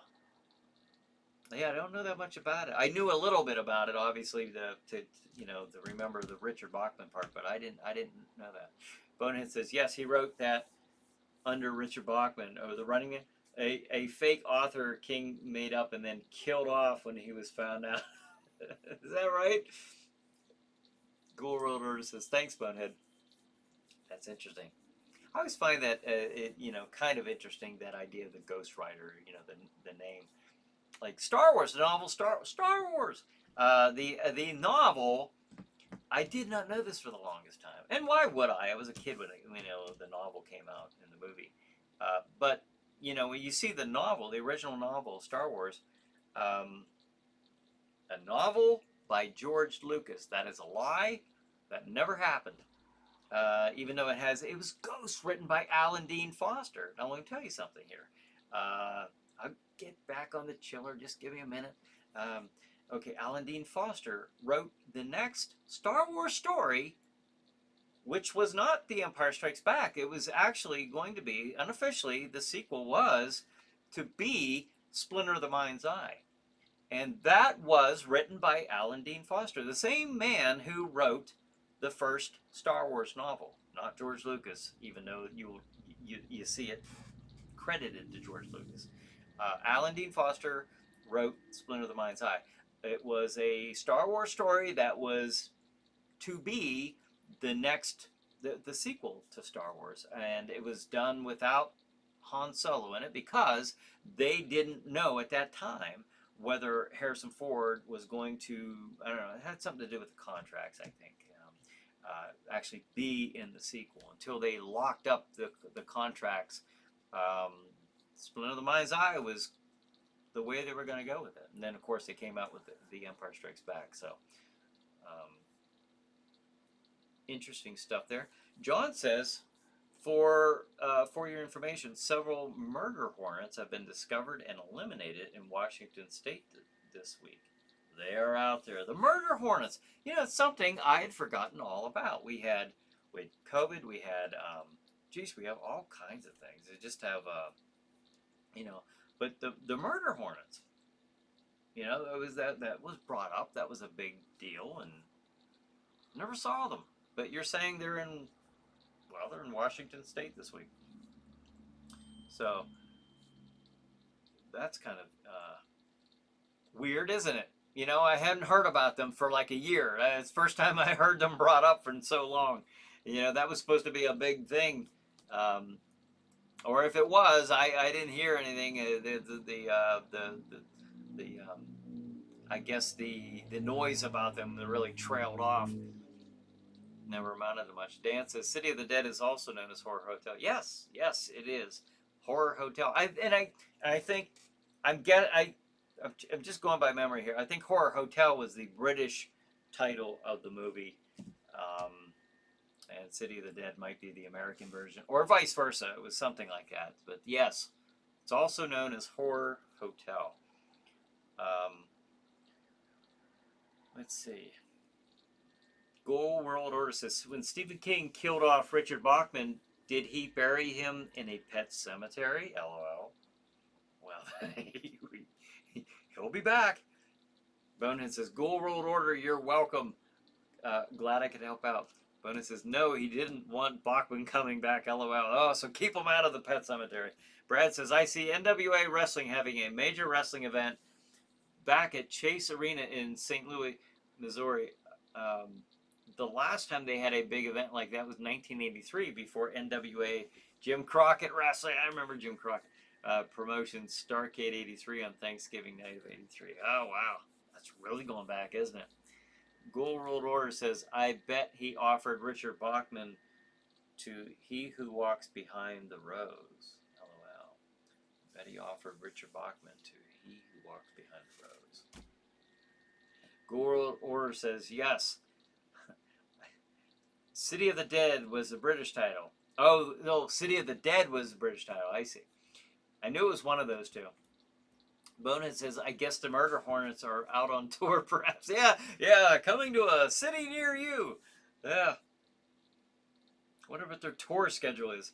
Yeah, I don't know that much about it. I knew a little bit about it, obviously, to remember the Richard Bachman part, but I didn't know that. Bonehead says, yes, he wrote that under Richard Bachman, or The Running Man, a fake author King made up and then killed off when he was found out. Is that right? Ghoul Roller says, thanks, Bonehead. That's interesting. I always find that kind of interesting, that idea of the ghostwriter, the name. Like Star Wars, the novel Star Wars. The novel, I did not know this for the longest time. And why would I? I was a kid when the novel came out in the movie. But, when you see the novel, the original novel, Star Wars, a novel by George Lucas. That is a lie. That never happened. even though it was Ghost, written by Alan Dean Foster. Now, let me tell you something here. I'll get back on the chiller. Just give me a minute. Okay, Alan Dean Foster wrote the next Star Wars story, which was not The Empire Strikes Back. It was actually going to be, unofficially, the sequel was to be Splinter of the Mind's Eye. And that was written by Alan Dean Foster, the same man who wrote the first Star Wars novel, not George Lucas, even though you see it credited to George Lucas. Alan Dean Foster wrote Splinter of the Mind's Eye. It was a Star Wars story that was to be the sequel to Star Wars, and it was done without Han Solo in it because they didn't know at that time whether Harrison Ford was going to, I don't know, it had something to do with the contracts, I think, actually be in the sequel until they locked up the contracts. Splinter of the Mind's Eye was the way they were going to go with it. And then, of course, they came out with the Empire Strikes Back. So, interesting stuff there. John says, for your information, several murder hornets have been discovered and eliminated in Washington State this week. They are out there. The murder hornets. You know, it's something I had forgotten all about. We had COVID. We had, we have all kinds of things. They just have, but the murder hornets. You know, that was brought up. That was a big deal, and never saw them. But you're saying they're in Washington State this week. So that's kind of weird, isn't it? You know, I hadn't heard about them for like a year. It's the first time I heard them brought up for so long. You know, that was supposed to be a big thing. Or if it was, I didn't hear anything. I guess the noise about them really trailed off. Never amounted to much. Dan says City of the Dead is also known as Horror Hotel. Yes, it is Horror Hotel. I think I'm just going by memory here. I think Horror Hotel was the British title of the movie, and City of the Dead might be the American version, or vice versa. It was something like that. But yes, it's also known as Horror Hotel. Let's see. Goal World Order says, when Stephen King killed off Richard Bachman, did he bury him in a pet cemetery? LOL. Well, he'll be back. Bonehead says, Goal World Order, you're welcome. Glad I could help out. Bonehead says, no, he didn't want Bachman coming back. LOL. Oh, so keep him out of the pet cemetery. Brad says, I see NWA Wrestling having a major wrestling event back at Chase Arena in St. Louis, Missouri. The last time they had a big event like that was 1983 before NWA Jim Crockett Wrestling. I remember Jim Crockett promotion Starrcade 83 on Thanksgiving night of 83. Oh, wow. That's really going back, isn't it? Gold World Order says, I bet he offered Richard Bachman to He Who Walks Behind the Rose. LOL. Bet he offered Richard Bachman to He Who Walks Behind the Rose. Gold World Order says, yes. City of the Dead was the British title. Oh, no, City of the Dead was the British title. I see. I knew it was one of those two. Bonehead says, I guess the Murder Hornets are out on tour, perhaps. Yeah, coming to a city near you. Yeah. Wonder what their tour schedule is.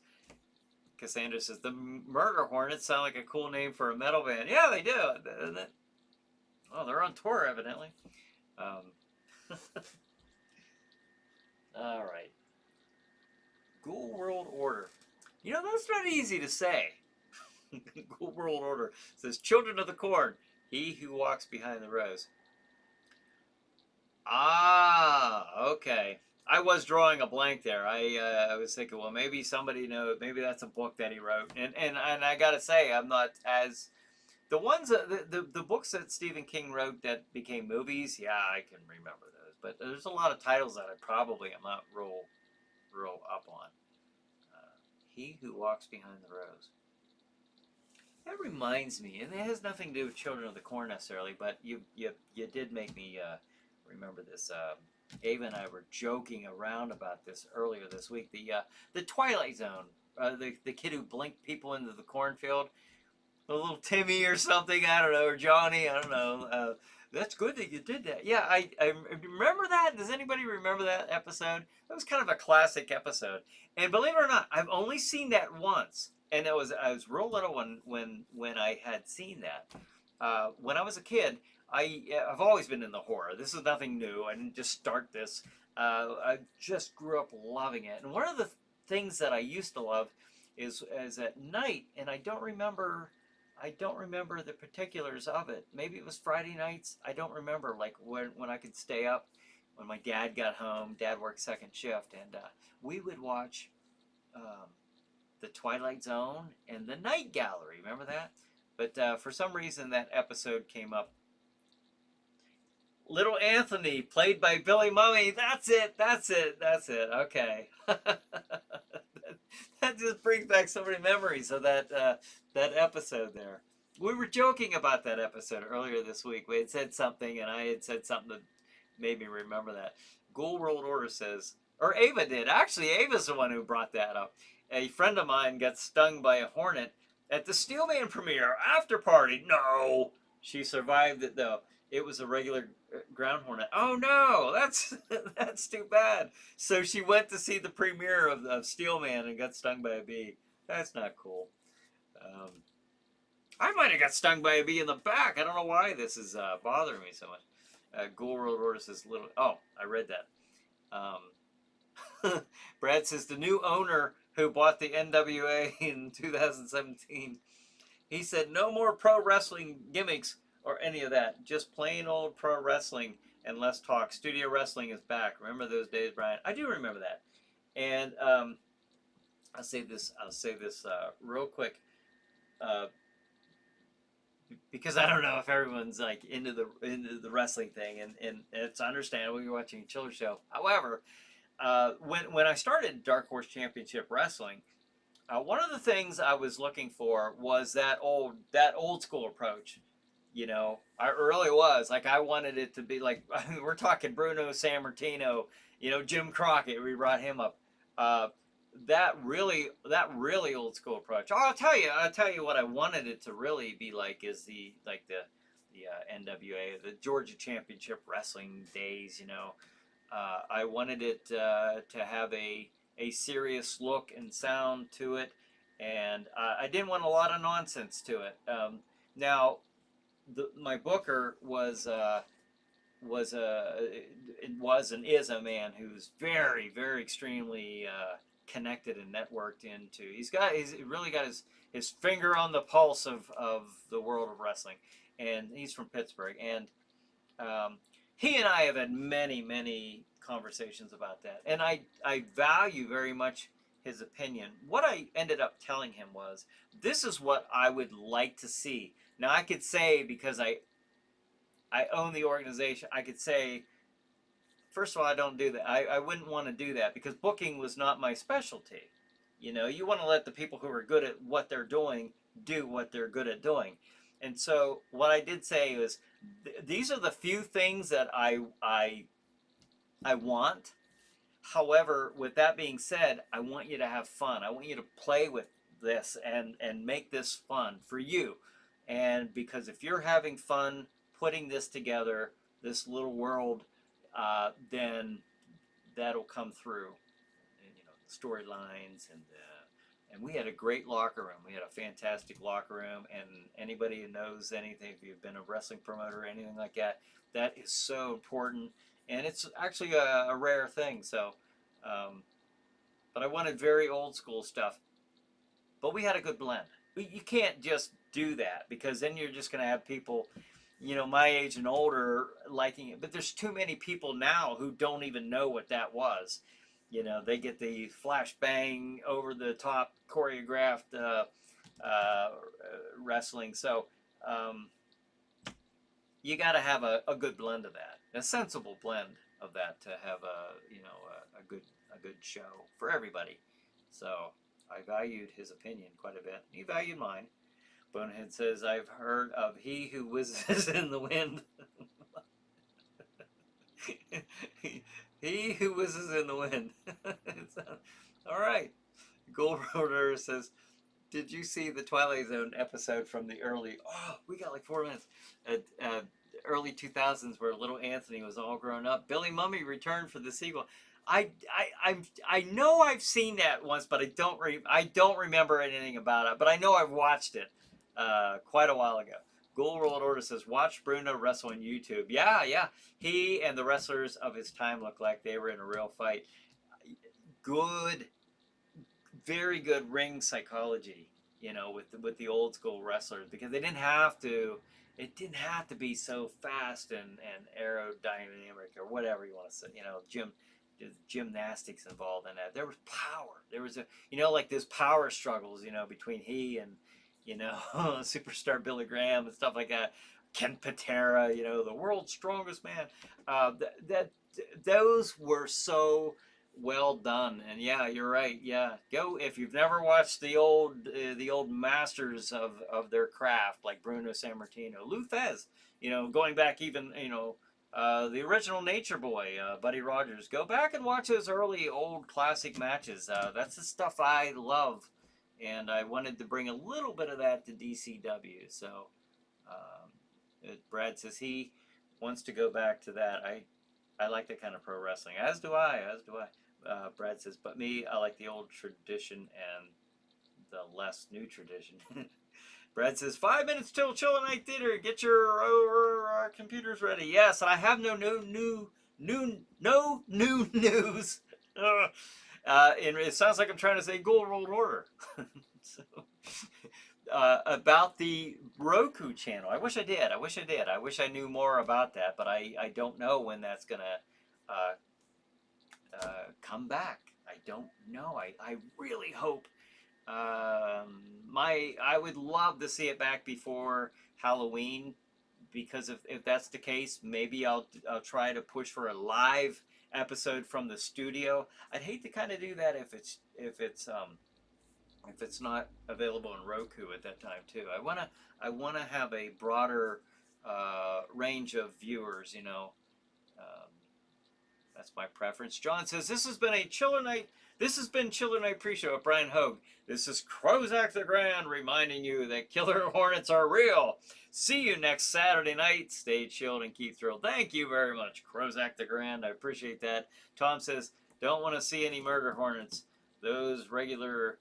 Cassandra says, the Murder Hornets sound like a cool name for a metal band. Yeah, they do. Oh, they're on tour, evidently. All right. Ghoul World Order. You know, that's not easy to say. Ghoul World Order says, Children of the Corn, He Who Walks Behind the Rose. Ah, okay. I was drawing a blank there. I was thinking, well, maybe somebody knows. Maybe that's a book that he wrote. And I gotta say, I'm not as the ones the books that Stephen King wrote that became movies. Yeah, I can remember those. But there's a lot of titles that I probably am not real up on. He Who Walks Behind the Rose. That reminds me, and it has nothing to do with Children of the Corn necessarily, but you did make me remember this. Ava and I were joking around about this earlier this week. The Twilight Zone, the kid who blinked people into the cornfield, a little Timmy or something, I don't know, or Johnny, I don't know. That's good that you did that. Yeah, I remember that. Does anybody remember that episode? That was kind of a classic episode. And believe it or not, I've only seen that once, and I was real little when I had seen that. When I was a kid, I've always been in the horror. This is nothing new. I didn't just start this. I just grew up loving it. And one of the things that I used to love is at night, and I don't remember the particulars of it. Maybe it was Friday nights. I don't remember, like when I could stay up when my dad got home. Dad worked second shift, and we would watch um, the Twilight Zone and the Night Gallery. Remember that? But for some reason, that episode came up. Little Anthony, played by Billy Mummy. That's it. That's it. That's it. Okay. That just brings back so many memories of that episode there. We were joking about that episode earlier this week. We had said something, and I had said something that made me remember that. Ghoul World Order says, or Ava did. Actually, Ava's the one who brought that up. A friend of mine got stung by a hornet at the Steelman premiere after party. No, she survived it though. It was a regular ground hornet. Oh no, that's that's too bad. So she went to see the premiere of Steelman and got stung by a bee. That's not cool. Um, I might have got stung by a bee in the back. I don't know why this is bothering me so much. Ghoul World Order says little. Oh, I read that. Brad says the new owner who bought the NWA in 2017. He said no more pro wrestling gimmicks or any of that. Just plain old pro wrestling and less talk. Studio wrestling is back. Remember those days, Brian? I do remember that. And I'll say this. Real quick. Uh, because I don't know if everyone's like into the wrestling thing, and it's understandable. You're watching a Chiller show. However, when I started Dark Horse Championship Wrestling, one of the things I was looking for was that old school approach. You know, I really was like I wanted it to be like we're talking Bruno Sammartino, you know, Jim Crockett. We brought him up. Uh, that really old school approach. I'll tell you what I wanted it to really be like is the NWA, the Georgia Championship Wrestling days. You know, I wanted it to have a serious look and sound to it, and I didn't want a lot of nonsense to it. Now, my booker was and is a man who's very, very extremely connected and networked into. He's really got his finger on the pulse of the world of wrestling, and he's from Pittsburgh. And he and I have had many, many conversations about that, and I value very much his opinion. What I ended up telling him was, this is what I would like to see. Now I could say, because I own the organization, I could say, first of all, I don't do that. I wouldn't want to do that because booking was not my specialty. You know, you want to let the people who are good at what they're doing do what they're good at doing. And so what I did say was, these are the few things that I want. However, with that being said, I want you to have fun. I want you to play with this and make this fun for you. And because if you're having fun putting this together, this little world, then that'll come through. And, you know, the storylines and we had a great locker room. We had a fantastic locker room, and anybody who knows anything, if you've been a wrestling promoter or anything like that, that is so important, and it's actually a rare thing. So, but I wanted very old school stuff, but we had a good blend. You can't just do that because then you're just going to have people, you know, my age and older liking it. But there's too many people now who don't even know what that was. You know, they get the flash bang over the top choreographed wrestling. So you got to have a good blend of that, a sensible blend of that to have a good show for everybody. So I valued his opinion quite a bit. He valued mine. Bonehead says, I've heard of he who whizzes in the wind. He who whistles in the wind. All right. Gold Roller says, did you see the Twilight Zone episode from the early? Oh, we got like 4 minutes. Early 2000s, where little Anthony was all grown up. Billy Mummy returned for the sequel. I know I've seen that once, but I don't remember anything about it. But I know I've watched it quite a while ago. Gold World Order says, watch Bruno wrestle on YouTube. Yeah, yeah. He and the wrestlers of his time look like they were in a real fight. Good, very good ring psychology, with the old school wrestlers, because they didn't have to. It didn't have to be so fast and aerodynamic or whatever you want to say. Gymnastics involved in that. There was power. There was like this power struggles, between he and, superstar Billy Graham and stuff like that. Ken Patera, the world's strongest man. Those were so well done. And yeah, you're right. Yeah, go if you've never watched the old masters of their craft, like Bruno Sammartino, Lou Thesz, going back even, the original Nature Boy, Buddy Rogers. Go back and watch those early old classic matches. That's the stuff I love, and I wanted to bring a little bit of that to DCW. So Brad says he wants to go back to that. I like that kind of pro wrestling, as do I. Brad says, but me, I like the old tradition and the less new tradition. Brad says, 5 minutes till ChillerNight Theater. Get your computers ready. Yes, I have no new news. And it sounds like I'm trying to say Gold World Order. So, about the Roku channel. I wish I did. I wish I knew more about that, but I don't know when that's going to come back. I don't know. I really hope. I would love to see it back before Halloween, because if that's the case, maybe I'll try to push for a live episode from the studio. I'd hate to kind of do that if it's not available in Roku at that time too. I wanna have a broader range of viewers. That's my preference. John says, this has been ChillerNight pre-show with Brian Hogue. This is Crozak the Grand reminding you that killer hornets are real. See you next Saturday night. Stay chilled and keep thrilled. Thank you very much, Crozak the Grand. I appreciate that. Tom says, don't want to see any murder hornets. Those regular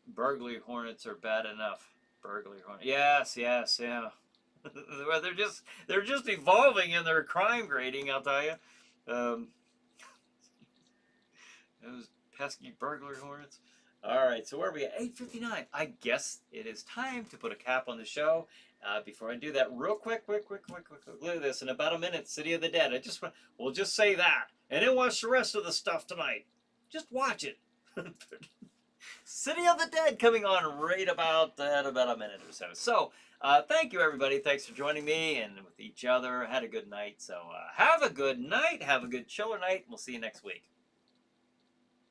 burglary hornets are bad enough. Burglary hornets. Yes, yeah. Well, they're just evolving in their crime grading, I'll tell you. Those pesky burglar hornets. All right, so where are we at? 8:59. I guess it is time to put a cap on the show. Before I do that, real quick, look at this. In about a minute, City of the Dead. We'll just say that, and then watch the rest of the stuff tonight. Just watch it. City of the Dead coming on right about a minute or so. So, thank you, everybody. Thanks for joining me and with each other. Had a good night. So, have a good night. Have a good chiller night. We'll see you next week.